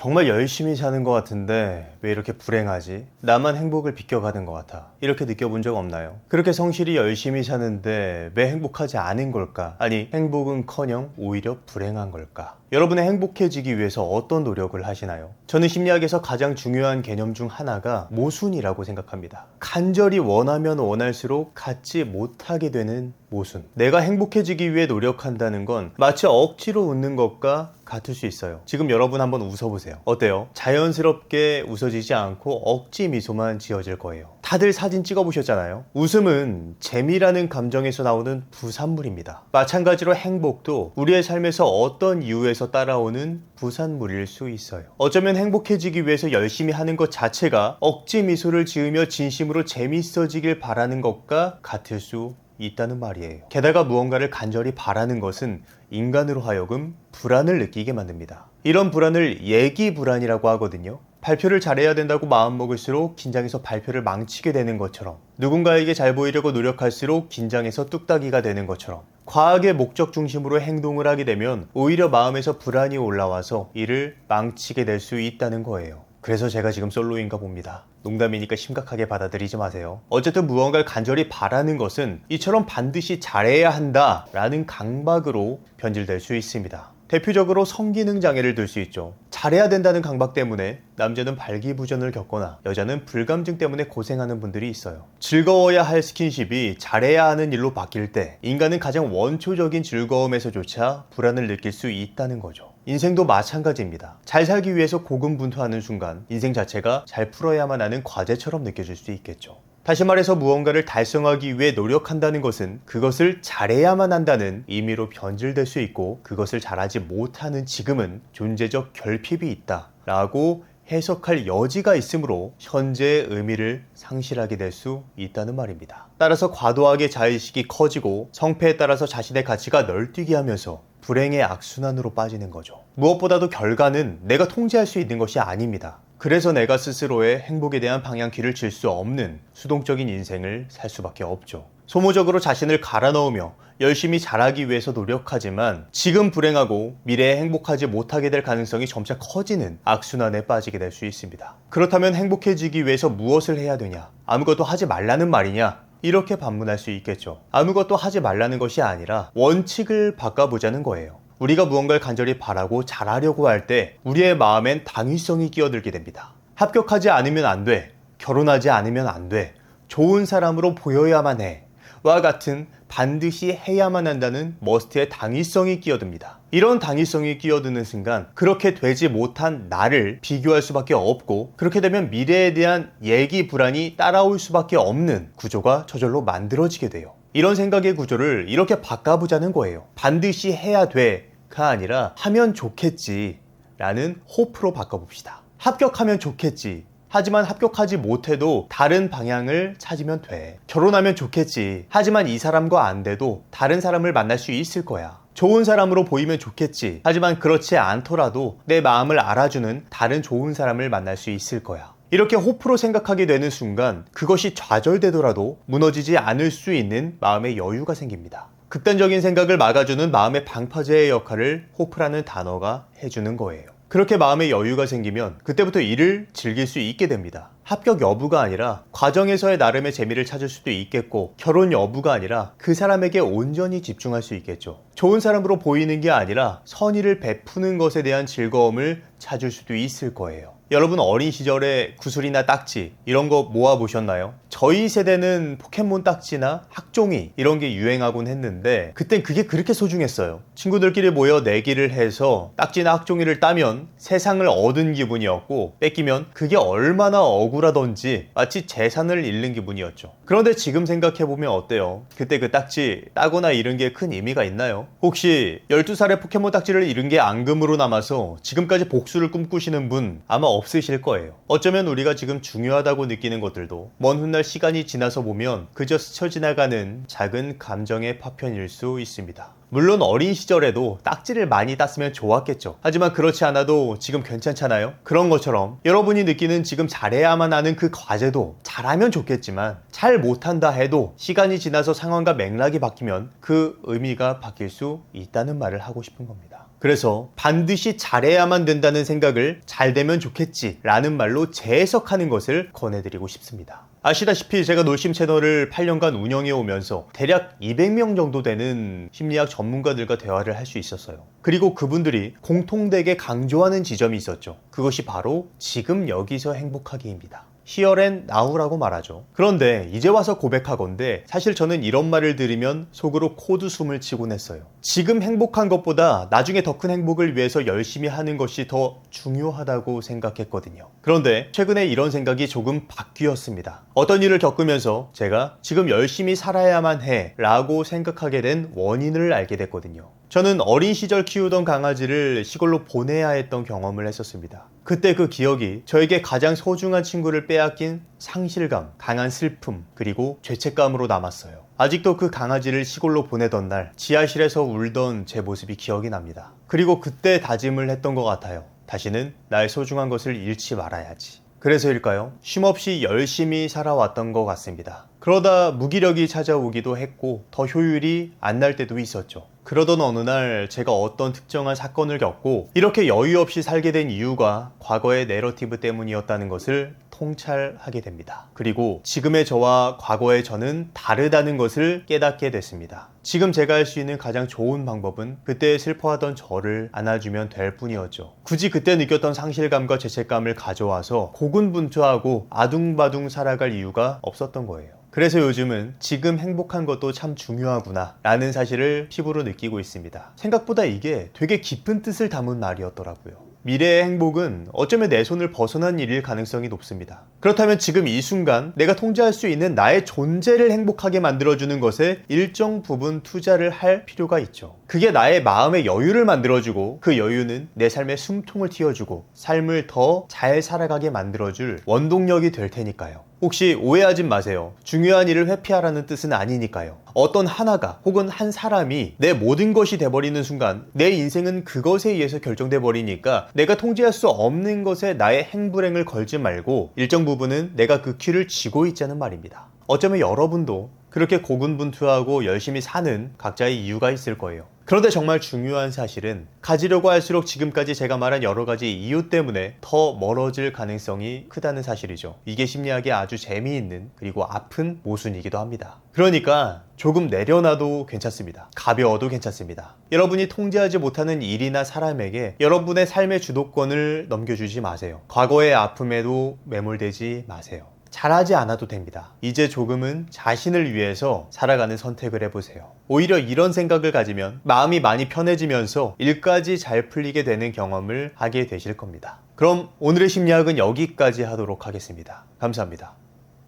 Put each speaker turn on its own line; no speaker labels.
정말 열심히 사는 것 같은데 왜 이렇게 불행하지? 나만 행복을 비껴가는 것 같아. 이렇게 느껴본 적 없나요? 그렇게 성실히 열심히 사는데 왜 행복하지 않은 걸까? 아니, 행복은커녕 오히려 불행한 걸까? 여러분의 행복해지기 위해서 어떤 노력을 하시나요? 저는 심리학에서 가장 중요한 개념 중 하나가 모순이라고 생각합니다. 간절히 원하면 원할수록 갖지 못하게 되는 모순. 내가 행복해지기 위해 노력한다는 건 마치 억지로 웃는 것과 같을 수 있어요. 지금 여러분 한번 웃어보세요. 어때요? 자연스럽게 웃어지지 않고 억지 미소만 지어질 거예요. 다들 사진 찍어보셨잖아요. 웃음은 재미라는 감정에서 나오는 부산물입니다. 마찬가지로 행복도 우리의 삶에서 어떤 이유에서 따라오는 부산물일 수 있어요. 어쩌면 행복해지기 위해서 열심히 하는 것 자체가 억지 미소를 지으며 진심으로 재밌어지길 바라는 것과 같을 수 있다는 말이에요. 게다가 무언가를 간절히 바라는 것은 인간으로 하여금 불안을 느끼게 만듭니다. 이런 불안을 예기 불안이라고 하거든요. 발표를 잘해야 된다고 마음먹을수록 긴장해서 발표를 망치게 되는 것처럼, 누군가에게 잘 보이려고 노력할수록 긴장해서 뚝딱이가 되는 것처럼, 과학의 목적 중심으로 행동을 하게 되면 오히려 마음에서 불안이 올라와서 이를 망치게 될 수 있다는 거예요. 그래서 제가 지금 솔로인가 봅니다. 농담이니까 심각하게 받아들이지 마세요. 어쨌든 무언가를 간절히 바라는 것은 이처럼 반드시 잘해야 한다 라는 강박으로 변질될 수 있습니다. 대표적으로 성기능 장애를 들 수 있죠. 잘해야 된다는 강박 때문에 남자는 발기부전을 겪거나 여자는 불감증 때문에 고생하는 분들이 있어요. 즐거워야 할 스킨십이 잘해야 하는 일로 바뀔 때 인간은 가장 원초적인 즐거움에서조차 불안을 느낄 수 있다는 거죠. 인생도 마찬가지입니다. 잘 살기 위해서 고군분투하는 순간 인생 자체가 잘 풀어야만 하는 과제처럼 느껴질 수 있겠죠. 다시 말해서 무언가를 달성하기 위해 노력한다는 것은 그것을 잘해야만 한다는 의미로 변질될 수 있고, 그것을 잘하지 못하는 지금은 존재적 결핍이 있다 라고 해석할 여지가 있으므로 현재의 의미를 상실하게 될 수 있다는 말입니다. 따라서 과도하게 자의식이 커지고 성패에 따라서 자신의 가치가 널뛰게 하면서 불행의 악순환으로 빠지는 거죠. 무엇보다도 결과는 내가 통제할 수 있는 것이 아닙니다. 그래서 내가 스스로의 행복에 대한 방향키를 쥘 수 없는 수동적인 인생을 살 수밖에 없죠. 소모적으로 자신을 갈아 넣으며 열심히 잘하기 위해서 노력하지만 지금 불행하고 미래에 행복하지 못하게 될 가능성이 점차 커지는 악순환에 빠지게 될 수 있습니다. 그렇다면 행복해지기 위해서 무엇을 해야 되냐? 아무것도 하지 말라는 말이냐? 이렇게 반문할 수 있겠죠. 아무것도 하지 말라는 것이 아니라 원칙을 바꿔보자는 거예요. 우리가 무언가를 간절히 바라고 잘하려고 할 때 우리의 마음엔 당위성이 끼어들게 됩니다. 합격하지 않으면 안 돼, 결혼하지 않으면 안 돼, 좋은 사람으로 보여야만 해 와 같은 반드시 해야만 한다는 머스트의 당위성이 끼어듭니다. 이런 당위성이 끼어드는 순간 그렇게 되지 못한 나를 비교할 수밖에 없고, 그렇게 되면 미래에 대한 예기 불안이 따라올 수밖에 없는 구조가 저절로 만들어지게 돼요. 이런 생각의 구조를 이렇게 바꿔보자는 거예요. 반드시 해야 돼가 아니라 하면 좋겠지 라는 호프로 바꿔봅시다. 합격하면 좋겠지, 하지만 합격하지 못해도 다른 방향을 찾으면 돼. 결혼하면 좋겠지, 하지만 이 사람과 안 돼도 다른 사람을 만날 수 있을 거야. 좋은 사람으로 보이면 좋겠지, 하지만 그렇지 않더라도 내 마음을 알아주는 다른 좋은 사람을 만날 수 있을 거야. 이렇게 호프로 생각하게 되는 순간 그것이 좌절되더라도 무너지지 않을 수 있는 마음의 여유가 생깁니다. 극단적인 생각을 막아주는 마음의 방파제의 역할을 호프라는 단어가 해주는 거예요. 그렇게 마음의 여유가 생기면 그때부터 일을 즐길 수 있게 됩니다. 합격 여부가 아니라 과정에서의 나름의 재미를 찾을 수도 있겠고, 결혼 여부가 아니라 그 사람에게 온전히 집중할 수 있겠죠. 좋은 사람으로 보이는 게 아니라 선의를 베푸는 것에 대한 즐거움을 찾을 수도 있을 거예요. 여러분 어린 시절에 구슬이나 딱지 이런 거 모아보셨나요? 저희 세대는 포켓몬 딱지나 학종이 이런 게 유행하곤 했는데 그땐 그게 그렇게 소중했어요. 친구들끼리 모여 내기를 해서 딱지나 학종이를 따면 세상을 얻은 기분이었고, 뺏기면 그게 얼마나 억울하던지 마치 재산을 잃는 기분이었죠. 그런데 지금 생각해보면 어때요? 그때 그 딱지 따거나 잃은 게 큰 의미가 있나요? 혹시 12살에 포켓몬 딱지를 잃은 게 앙금으로 남아서 지금까지 복수를 꿈꾸시는 분 아마 없으실 거예요. 어쩌면 우리가 지금 중요하다고 느끼는 것들도 먼 훗날 시간이 지나서 보면 그저 스쳐 지나가는 작은 감정의 파편일 수 있습니다. 물론 어린 시절에도 딱지를 많이 땄으면 좋았겠죠. 하지만 그렇지 않아도 지금 괜찮잖아요. 그런 것처럼 여러분이 느끼는 지금 잘해야만 하는 그 과제도 잘하면 좋겠지만 잘 못한다 해도 시간이 지나서 상황과 맥락이 바뀌면 그 의미가 바뀔 수 있다는 말을 하고 싶은 겁니다. 그래서 반드시 잘해야만 된다는 생각을 잘 되면 좋겠지 라는 말로 재해석하는 것을 권해드리고 싶습니다. 아시다시피 제가 놀심 채널을 8년간 운영해 오면서 대략 200명 정도 되는 심리학 전문가들과 대화를 할 수 있었어요. 그리고 그분들이 공통되게 강조하는 지점이 있었죠. 그것이 바로 지금 여기서 행복하기입니다. Here and now라고 말하죠. 그런데 이제 와서 고백하건대 사실 저는 이런 말을 들으면 속으로 코드 숨을 치곤 했어요. 지금 행복한 것보다 나중에 더 큰 행복을 위해서 열심히 하는 것이 더 중요하다고 생각했거든요. 그런데 최근에 이런 생각이 조금 바뀌었습니다. 어떤 일을 겪으면서 제가 지금 열심히 살아야만 해 라고 생각하게 된 원인을 알게 됐거든요. 저는 어린 시절 키우던 강아지를 시골로 보내야 했던 경험을 했었습니다. 그때 그 기억이 저에게 가장 소중한 친구를 빼앗긴 상실감, 강한 슬픔, 그리고 죄책감으로 남았어요. 아직도 그 강아지를 시골로 보내던 날 지하실에서 울던 제 모습이 기억이 납니다. 그리고 그때 다짐을 했던 것 같아요. 다시는 나의 소중한 것을 잃지 말아야지. 그래서일까요? 쉼없이 열심히 살아왔던 것 같습니다. 그러다 무기력이 찾아오기도 했고 더 효율이 안 날 때도 있었죠. 그러던 어느 날 제가 어떤 특정한 사건을 겪고 이렇게 여유 없이 살게 된 이유가 과거의 내러티브 때문이었다는 것을 통찰하게 됩니다. 그리고 지금의 저와 과거의 저는 다르다는 것을 깨닫게 됐습니다. 지금 제가 할 수 있는 가장 좋은 방법은 그때 슬퍼하던 저를 안아주면 될 뿐이었죠. 굳이 그때 느꼈던 상실감과 죄책감을 가져와서 고군분투하고 아둥바둥 살아갈 이유가 없었던 거예요. 그래서 요즘은 지금 행복한 것도 참 중요하구나 라는 사실을 피부로 느끼고 있습니다. 생각보다 이게 되게 깊은 뜻을 담은 말이었더라고요. 미래의 행복은 어쩌면 내 손을 벗어난 일일 가능성이 높습니다. 그렇다면 지금 이 순간 내가 통제할 수 있는 나의 존재를 행복하게 만들어주는 것에 일정 부분 투자를 할 필요가 있죠. 그게 나의 마음의 여유를 만들어주고 그 여유는 내 삶의 숨통을 틔워주고 삶을 더 잘 살아가게 만들어줄 원동력이 될 테니까요. 혹시 오해하지 마세요. 중요한 일을 회피하라는 뜻은 아니니까요. 어떤 하나가 혹은 한 사람이 내 모든 것이 돼버리는 순간 내 인생은 그것에 의해서 결정돼 버리니까 내가 통제할 수 없는 것에 나의 행불행을 걸지 말고 일정 부분은 내가 그 큐를 쥐고 있자는 말입니다. 어쩌면 여러분도 그렇게 고군분투하고 열심히 사는 각자의 이유가 있을 거예요. 그런데 정말 중요한 사실은 가지려고 할수록 지금까지 제가 말한 여러 가지 이유 때문에 더 멀어질 가능성이 크다는 사실이죠. 이게 심리학의 아주 재미있는 그리고 아픈 모순이기도 합니다. 그러니까 조금 내려놔도 괜찮습니다. 가벼워도 괜찮습니다. 여러분이 통제하지 못하는 일이나 사람에게 여러분의 삶의 주도권을 넘겨주지 마세요. 과거의 아픔에도 매몰되지 마세요. 잘하지 않아도 됩니다. 이제 조금은 자신을 위해서 살아가는 선택을 해보세요. 오히려 이런 생각을 가지면 마음이 많이 편해지면서 일까지 잘 풀리게 되는 경험을 하게 되실 겁니다. 그럼 오늘의 심리학은 여기까지 하도록 하겠습니다. 감사합니다.